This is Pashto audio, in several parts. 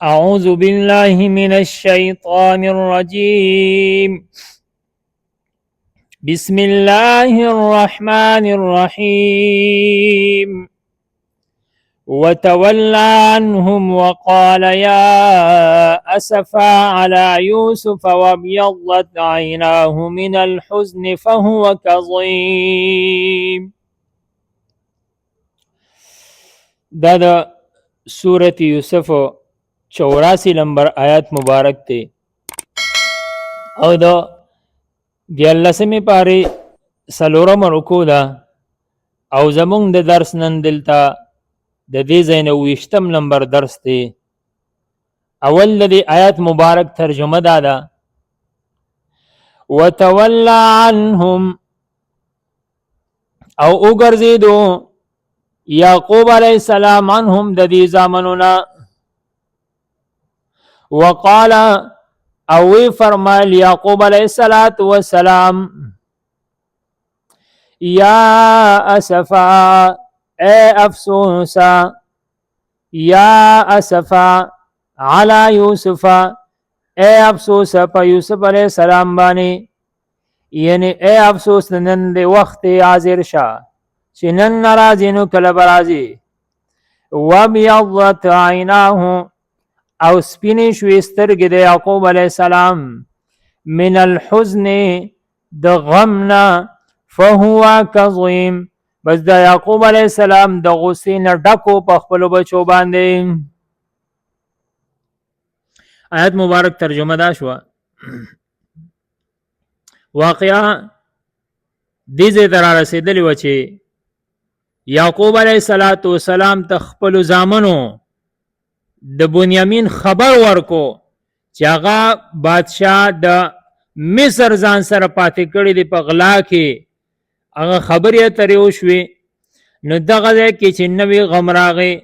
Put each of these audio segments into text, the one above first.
أعوذ بالله من الشيطان الرجيم. بسم الله الرحمن الرحيم. وتولى عنهم وقال يا أسفا على يوسف وابيضت عيناه من الحزن فهو كظيم. دا سورة یوسف 84 نمبر آیات مبارک تے او دا دیاللسمی پاری سلورم رکو دا او زمونږ د درس نن دلتا د دې ځای نه 20 نمبر درس تے. اول د دې آیات مبارک ترجمه دا وتولى عنهم او وګرځېدو یعقوب علیہ السلام عنهم د دې زامنونه وقال او فرمایل یعقوب علیہ السلام یا اسفا اے افسوسا یا اسفا علی یوسف اے افسوس په یوسف علیہ السلام باندې یعنی اے افسوس نن د وخت حاضر شه چې نن ناراضی نو کله برازي وبيضت عیناه او سپینې شوې سترګې د یعقوب علیہ السلام من الحزن د غمنا فهو کظیم بس د یعقوب علیہ السلام د غصې نه ډکو په خپلو بچو باندې. آیت مبارک ترجمه دا شوه واقعا دې ځای ته را رسېدلې وه چې یعقوب علیہ السلام ته خپلو زامنو د بنیامین خبر ورکو چې هغه بادشاه د مصر ځان سره پاتې کړی دی په غلا کې هغه خبرې اترې وشوې نو دغه ځای کې چې نوی غم راغی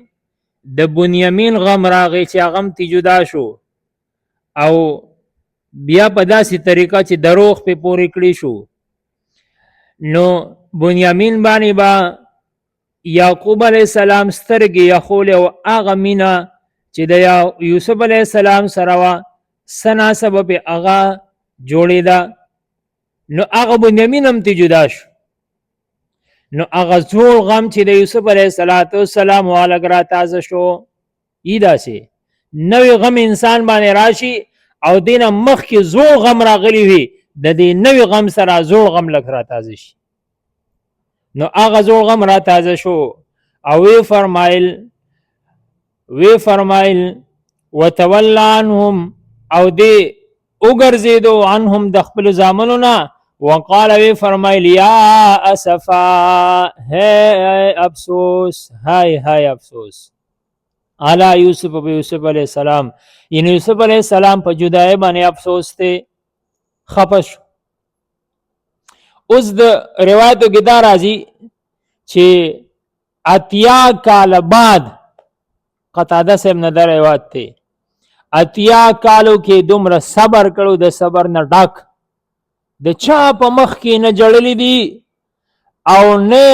د بنیامین غم راغی چې هغه هم تی جدا شو او بیا په داسې طریقه چې دروغ پې پورې کړی شو نو بنیامین باندې با یعقوب علیہ السلام سترګې یخولې او هغه مینه چې د یوسف علیہ السلام سره وه سنا سبب هغه جوړېده نو هغه بنیامین هم تی جدا شو نو هغه زوړ غم چې د یوسف علیہ السلام والګ را تازه شو ای داسې نوی غم انسان باندې راشي او دینه مخکې زوړ غم راغلی وي د دې نوی غم سره زوړ غم لږ را تازه شي نو هغه زوړ غم را تازه شو او وی فرمایل وتولى عنهم او دی وګرځېدو عنهم د خپل زامنو نه وقال وی فرمایل یا اسفا ہے افسوس ہائے افسوس علی یوسف علیہ السلام یعنی یوسف علیہ السلام په جدای باندې افسوس ته خپش. اوس د روایتو کې دا راځي چې اتیا کال بعد قتاده صاحب نه دا روایت دی اتیا کالو کې دومره صبر کړو د صبر نه ډک د چا په مخ کې نه جړلی دي او نه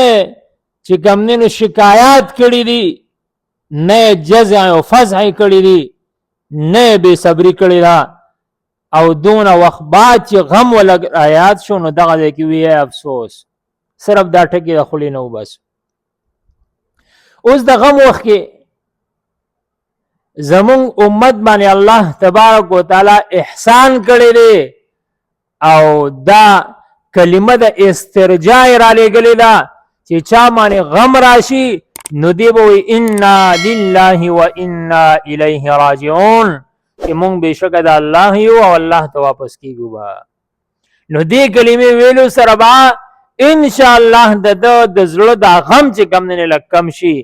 چې کمنو شکایات کړي دي نه جزع او فزع کړي دي نه بے صبری کړي دا او دون وخت بعد چې غم ولګ آیات شو نو دغه دی کې وی افسوس صرف دا ټکی د خلی نه بس. اوس د غم وخت کې زمون امت باندې الله تبارک وتعالى احسان کړی دی او دا کلمه د استرجاع را لګلې ده چې چا باندې غم راشي نو دی به انا لله و انا الیه راجعون چې مونږ بېشکه د الله یو او الله ته واپس کیږو به نو دې کلمې ویلو سره به ان شاء الله د زړه د غم چې کم نه لږ کم شي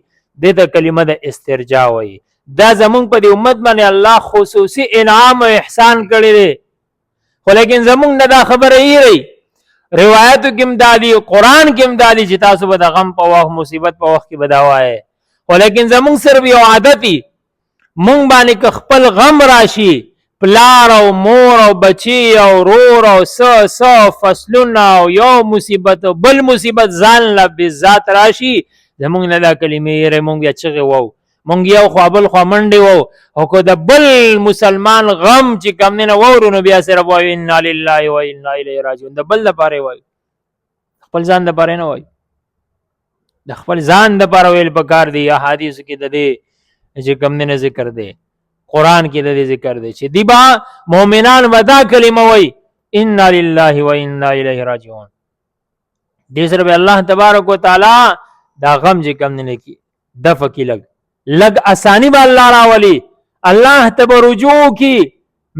دې ته کلمه د استرجاع وایي. دا زمونږ په دې امت باندې الله خصوصي انعام او احسان کړی دی خو لیکن زمونږ نه دا خبره ایري روایتو کې امدادي قرآن کې امدادي چې تاسو به د غم په وخت مصیبت په وخت کې به دا وایي خو لیکن زمونږ صرف یو عادتي مونږ باندې که خپل غم راشي پلار او مور او بچی او رور او سو فصلونه او یو مصیبت او بل مصیبت ځان له بذات راشي زمونږ نه دا کلمې ایري مونږ بیا چغې وو مونږ یو خوا بل خوا منډې وو او که د بل مسلمان غم چې کم نه وورو نو بیا صرف وایو انا لله و انا الیه راجعون. د بل دپاره وایو، خپل ځان دپاره نه وایو. د خپل ځان دپاره ویل پکار دی. احادیثو کې د دې چې کم نه ذکر دی، قرآن کې د دې ذکر دی چې دی با مؤمنان ودا کلمه وایي انا لله و انا الیه راجعون. دې سره به الله تبارک وتعالی دا غم چې کم نه کی دفع کی لگ آسانی به الله راولي. الله ته به رجوع کی،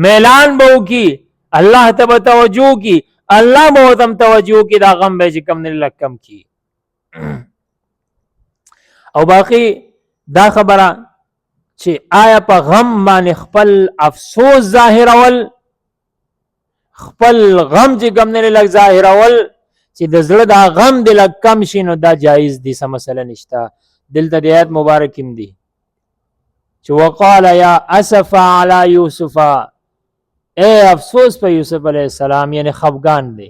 میلان به کی، الله ته به توجه کی، الله به تم توجه کی، دا غم به چې کم نه لگ کم کی. او باقی دا خبره چې آیا په غم باندې خپل افسوس ظاهرول، خپل غم چې کم نه لگ ظاهرول چې د زړه دا غم د لگ کم شي نو دا جایز دي، څه مسله نشته. دلته د آیت مبارک هم دي چې وقال یا اسف علی یوسف، اے افسوس په یوسف علیہ السلام، یعنی خفګان دی.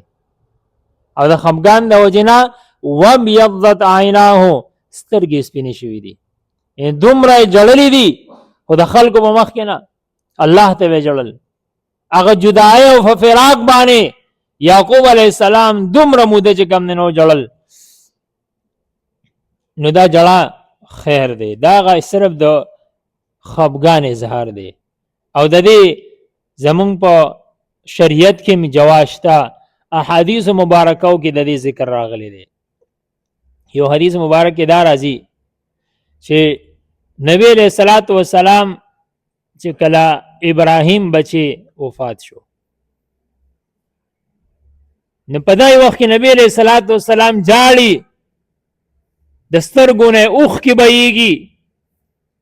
او د خفګان د وجنا وبیضت عیناه، سترګې سپینې شوې دي، یعنی دومره جړلې دي خو د خلکو په مخ کې نه، الله ته به جړل. هغه جدای او فراق باندې یعقوب علیہ السلام دومره موده چې کم نه جړل. نو دا جړه خیر دی، دا صرف د خفګان اظهار دی. او د دې زمونږ په شریعت کې جواز شته، احادیث مبارکو کې د دې ذکر راغلی دی. یو حدیث مبارک کې دا راځي چې نبی علیہ الصلوۃ والسلام چې کله ابراهیم بچي وفات شو نو په دای وخت کې نبی علیہ الصلوۃ والسلام جاړي، د سترګو نه اوښ کې بهیږي.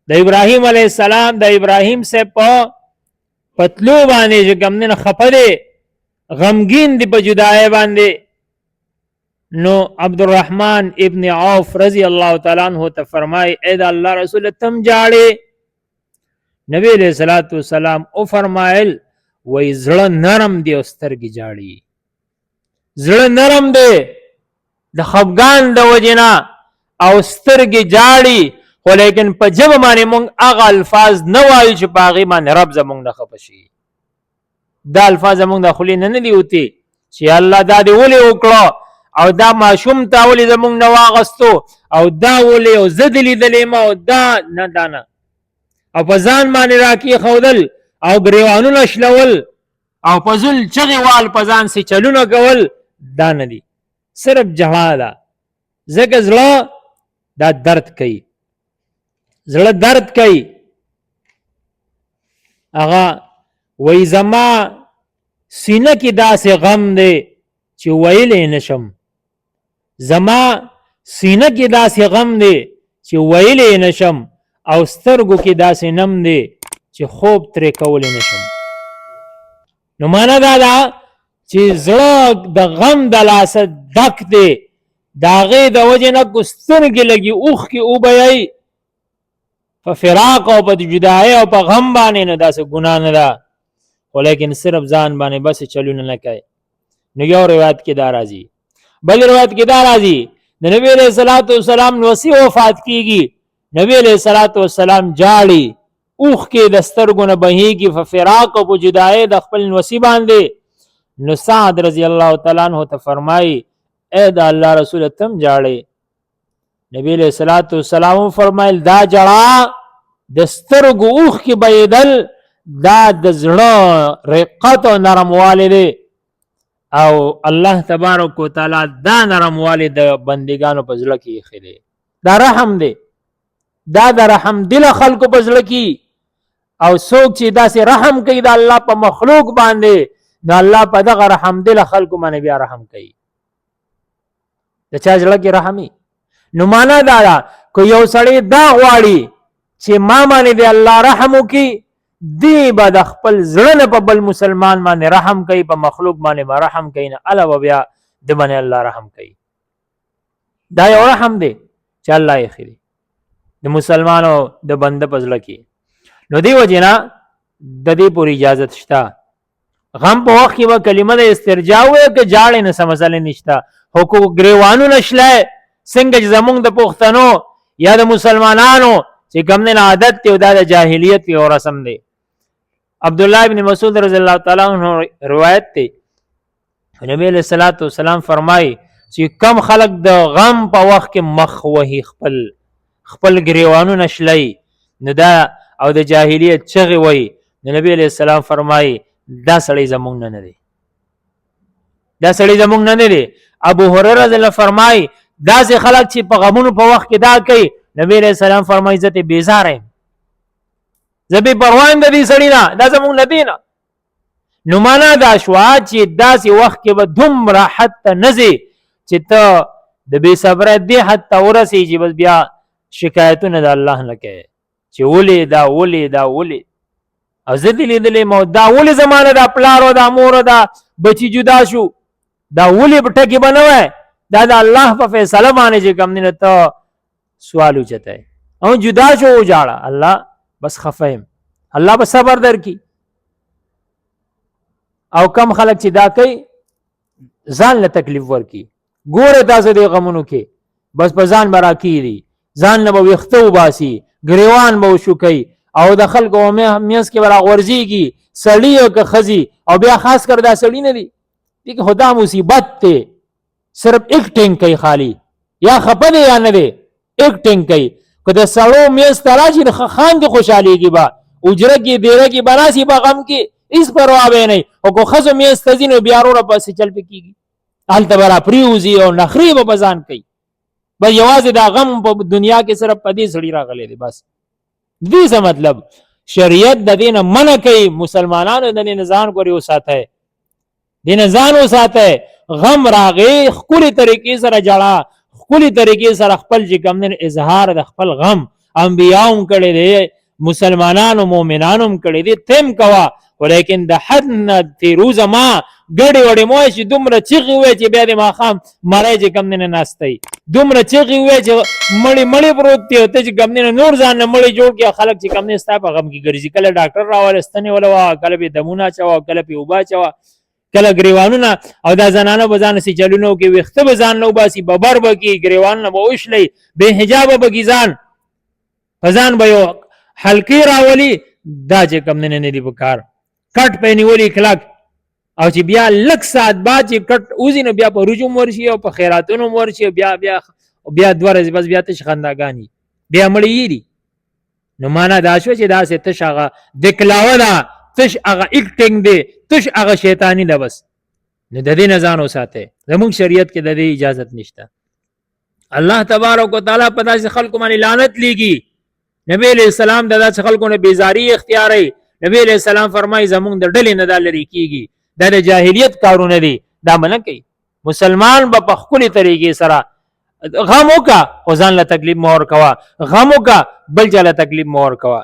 د ابراهیم علیہ السلام د ابراهیم سے په پتلو باندې چې کم نه خپه دی، غمگین دی په جدای باندې. نو عبدالرحمن ابن عوف رضی اللہ تعالیٰ عنہ ته فرمای اے دا اللہ رسول تم جاړې؟ نبی علیہ الصلوۃ والسلام او فرمایل وای زړه نرم دی او سترګې جاړي. زړه نرم دی د خفګان د وجنا او سترګې جاړي، خو لیکن په جبه باندې مونږ هغه الفاظ نه وایو چې په هغې باندې رب زمونږ نه خفه شي. دا الفاظ زمونږ د خولې نه دي وتي چې الله دا دې ولې وکړه او دا ماشوم تا ولې زمونږ نه واغستو او دا ولې او زه دې لیدلې ما او دا نه دا نه. او په ځان باندې راکې ښودل او ګریوانونه شلول او په زل چغې وال په ځان سې چلونه کول دا نه دي، صرف جهاد ده. ځکه زړه دا درد کوي، زړه درد کوي. هغه وای زما سینه کې داسې غم دی چې ویلې نشم، زما سینه کې داسې غم دی چې ویلې نشم، او سترګو کې داسې نم دی چې خوب ترې کولی نشم. نو معنا دا ده چې زړه د غم د لاسه ډک دی، د هغې د وجې نه کو سترګې لګي اوښکې وبهیي په فراق او په جدایۍ او په غم باندې، نه داسې ګناه نه ده، خو لیکن صرف ځان باندې بس چلونه نه کوي. نو یو روایت کې دا راځي، بل روایت کې دا راځي د نبی علیہ الصلوۃ والسلام نوسی وفات کیږي، نبی علیہ الصلوۃ والسلام جاړي، اوښکې د سترګو نه بهیږي په فراق او په جدایۍ د خپل نوسی باندې. نو سعد رضی الله تعالی عنہ ته فرمایي اے دا الله رسول تم جاړي؟ نبی علیہ الصلوۃ والسلام فرمایل دا جړه د سترګو اوښکې بهیدل دا د زړه رقت او نرموالی دی، او الله تبارک وتعالی دا نرموالی د بندگانو په زړه کې ایښی دی. دا رحم دی، دا د رحم دل خلکو په زړه کې. او څوک چې داسې رحم کوي د الله په مخلوق باندې، نو الله په دغه رحم دل خلکو باندې بیا رحم کوي. د چا زړه کې رحمي نو معنا دا ده که یو سړی دا غواړي چې ما باندې د الله رحم وکړي، دی به د خپل زړه نه په بل مسلمان باندې رحم کوي، په مخلوق باندې به رحم کوي، نه الله به بیا د باندې الله رحم کوي. دا یو رحم دی چې الله یې خېري د مسلمانو د بنده په زړه کې. نو دی وجې نه د دې پورې اجازت شته. غم په وخت کې به کلمه د استرجاع ووایه که جاړې نه څه مسله نشته، خو که ګریوانونه شلی څنګه چې زمونږ د پښتنو یا د مسلمانانو چې کوم نه عادت ته دا د جاهلیت یو رسم دی. عبد الله ابن مسعود رضی الله تعالی عنہ روایت دی نبی علیہ الصلوۃ والسلام فرمای چې کم خلق د غم په وخت کې مخ وهي خپل گریوانو نشلای نو دا او د جاهلیت چغي وای نبی علیہ السلام فرمای دا سړی زمونږ نه دی، دا سړی زمونږ نه دی. ابو هريره رضی الله فرمای دا سه خلق چې په غمونو په وخت کې دا کوي نبی علیہ السلام فرمای زته بیزار یم، زبې پروان د دې سړی نه، دا زمونږ نه دی نه. نو معنا دا شوا چې داسې وخت کې به دومره حتی نزي چې ته د بې صبره دې حتی ورسې چې بس بیا شکایتونه د الله نه کوي چې ولې دا او زه دې لیدلې مو دا ولې زمانه دا پلار او دا مور او دا بچی جدا شو دا ولې ټکی بنوي دا د الله په فیصله باندې چې کوم نه ته سوال وچته او جدا شو جاړه الله بس خفایم الله به صبر درکې. او کم خلک چې دا کوي ځان له تکلیف ورکی ګوره تاسو د غمونو کې بس په ځان برا کیږي ځان له وختو باسي گریوان به شو کوي او د خلکو میاس کې برا ورزيږي سړی او که خزي او بیا خاص کر دا سړی نه دی دغه خدا مصیبت ته صرف ایکټینګ کوي خالی یا خپه یا نه دی ایکټینګ کوي کله سړو میاس تراشي خان دي خوشاليږي با اجره کې دیره کې بناسي با غم کې اس پروا به نه او کو خزو میاس تزینو بیا ورو پسې چل پکېږي حال تبرا پریوزی او نخری به بزان کوي بس یوازې دا غم په دنیا کې صرف پدې سړی راغلی دی. بس دې څه مطلب شریعت د دین منع کوي مسلمانانو د نظام کوي او ساته دین ځان او ساته غم راغی خولي طریقې سره جړه خولي طریقې سره خپل چې کوم نه اظهار د خپل غم انبیاوم کړي دي مسلمانانو مؤمنانو کړي دي تم کوا ولیکن د حد نه تیروزه ما ګړې وړې مو چې دومره چیغې وې چې بیا د ماښام مړی چې کم نه ناستئ دومره چیغې وې چې مړی پروت دی ته چې کم نه نور ځان نه مړی جوړ کړي خلک چې کم نه ستا په غم کې ګرځي کله ډاکټر راوړی ستنې ولوه کله به دمونه اچوه کله پې اوبه اچوه کله ګریوانونه او دا زنانه به ځان سجلونو کې ویښته به ځان نه وباسي ببر به کي ګریوانونه به وشلی بې حجابه به کي ځان په ځان به یو حلقې راولي دا چې کم نه دي په کار کټ په نیولې کلک او چې بیا لک ساعت بعد چې کټ اوزي نو بیا په رجوم ورشي او په خیراتونو ورشي بیا دوه ورځې بس بیا تش خنداګانی بیا مړی دي. نو معنا دا شو چې دا سه تش هغه دکلاوه ده تش هغه ایکټینګ دی تش هغه شیطانی ده بس نو د دې نه ځان وساته زموږ شریعت کې د دې اجازه نشته. الله تبارک وتعالى په داسې خلکو باندې لعنت لګي نبی علیہ السلام د داسې خلکو نه بیزاری اختیاري نبی علیہ السلام فرمای زمونږ د ډلې نه دا لري کیږي دا د جاهلیت کارونه دي دا منه کوي. مسلمان به په خپل طریقې سره غم وکا او ځان له تکلیف مور کوا غم وکا بل چاله تکلیف مور کوا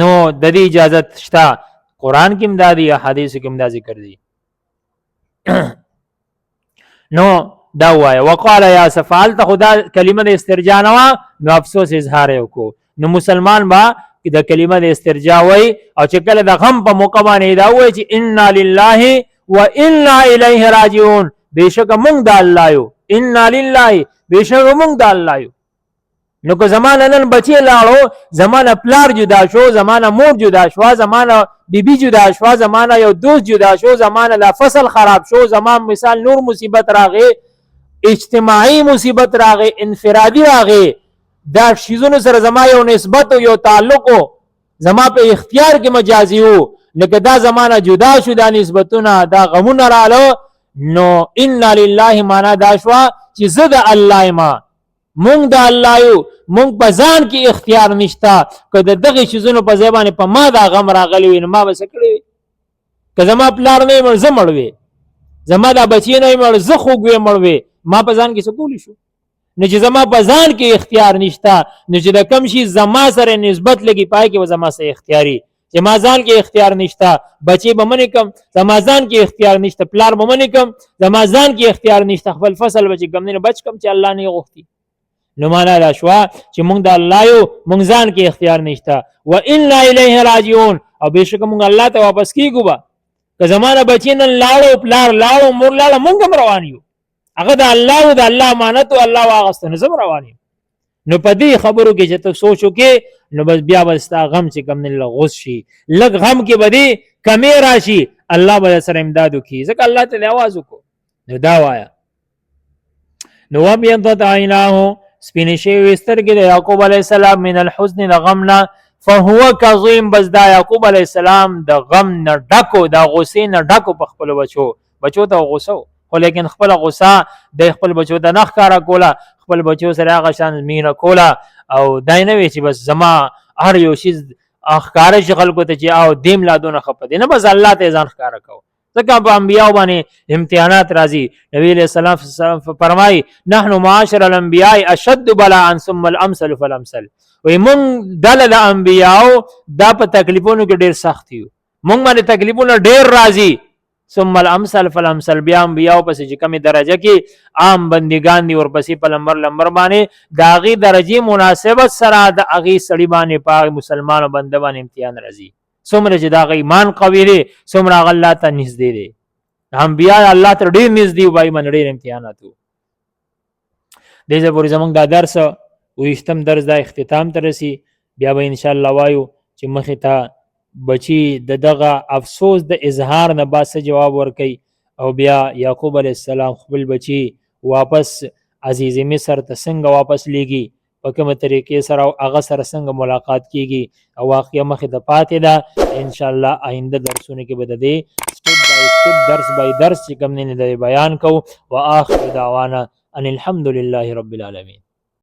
نو د دې اجازه شته قران کې امدادي احادیث کې امدادي ذکر دي. نو دا وای وقال یا سفال ته خدا کلمه د استرجاع نو افسوس اظهار وکړو نو مسلمان با د کلمه د استرجاع وای او چې کله د غم په موقع باندې دا وای چې انا لله و انا الیه راجعون بشک مونږ د الله یو انا لله بشک مونږ د الله یو. نو که زمانه نن بچی لاړو زمانه پلار جدا شو زمانه مور جدا شو زمانه بیبي جدا شو زمانه یو دوست جدا شو زمانه لا فصل خراب شو زمانه مثال نور مصیبت راغی اجتماعي مصیبت راغی انفرادي راغی دا شیزونو سره زما یو نسبت او یو تعلق زما په اختیار کې مجازي وو لکه دا زمانہ جدا شو دا نسبتونه دا غمونه رالو نو ان لله معنا دا شو چې زه د الله ما مونږ د الله یو مونږ په ځان کې اختیار نشتا کله دغه شیزونو په ځبانه په ما دا غم راغلی وي ما بس کړی که زما پلار نه مړ زمړوي زما دا بچی نه مړ زه خوګوي مړوي ما په ځان کې څه کولی شو نو چې زما په ځان کې اختیار نشته نو چې د کم شي زما سره نسبت لګي پای کې زما سره اختیاري چې ما ځان کې اختیار نشته بچي به منې کم زما ځان کې اختیار نشته پلار به منې کم زما ځان کې اختیار نشته خپل فصل بچي کم نه بچ کم چې الله نه غوښتي نو معنا دا شو چې مونږ د الله یو مونږ ځان کې اختیار نشته و انا الیه راجعون او بهشکه مونږ الله ته واپس کیږو با که زمانه بچی نن لاړو پلار لاړو مور لاړو مونږ هم روان یو هغه د الله او د الله امانت او الله واغستنه زم روان یو نو په دې خبرو کې چې ته سوچ وکې نو بس بیا به ستا غم چې کوم نه لغوس شي لږ غم کې به دې کمې راشي الله به سره امداد وکړي ځکه الله ته آواز وکړو نو دا وایه نو وابیضت عیناه سپینې شوې سترګې د یعقوب علیه السلام من الحزن د غم نه فهو کظیم بس دا یعقوب علیه السلام د غم نه ډکو د غصې نه ډکو په خپلو بچو ته غوسه خو لیکن خپل غصه د خپل بچو ته نه ښکاره کوله خپل بچو سره هغه شان مینه کوله او دا نه وی چې بس زما هر یو شي ښکاره شي خلکو ته چې او دیم لا دونه خپه دي نه بس الله ته ځان ښکاره کوو ځکه په انبیاء باندې امتحانات راځي نبی علیہ السلام فرمای نحن معاشر الانبیاء اشد بلاء ثم الامثل فالامثل وی مونږ دله د انبیاء دا په تکلیفونو کې ډیر سخت یو مونږ باندې تکلیفونه ډیر راځي ثم الامثل فالامثل بیا انبیاء پس چې کمی درجه کې عام بندگان دي ورپسې په لمبر باندې د هغې درجې مناسبت سره د هغې سړي باندې په مسلمانو بنده باندې امتحان راځي څومره چې د هغه ایمان قوي دی څومره هغه الله ته نږدې دی انبیاء الله ته ډېر نږدې وو باندې باندې ډېر امتحانات وو دې ځای پورې زموږ دا درس 20م درس دا اختتام ته رسي بیا به انشاءالله وایو چې مخې ته بچی د دغه افسوس د اظهار نه باسه جواب ورکي او بیا یعقوب علیه السلام خپل بچی واپس عزیز مصر ته څنګه واپس لیږي په کومه طریقې سره هغه سره څنګه ملاقات کیږي او واقعیا مخې ته پاتې ده انشاءالله آینده درسونه کې به د دې سټپ بای سټپ درس بای درس چې کوم نه بیان کوو واخر دعوانا ان الحمد لله رب العالمین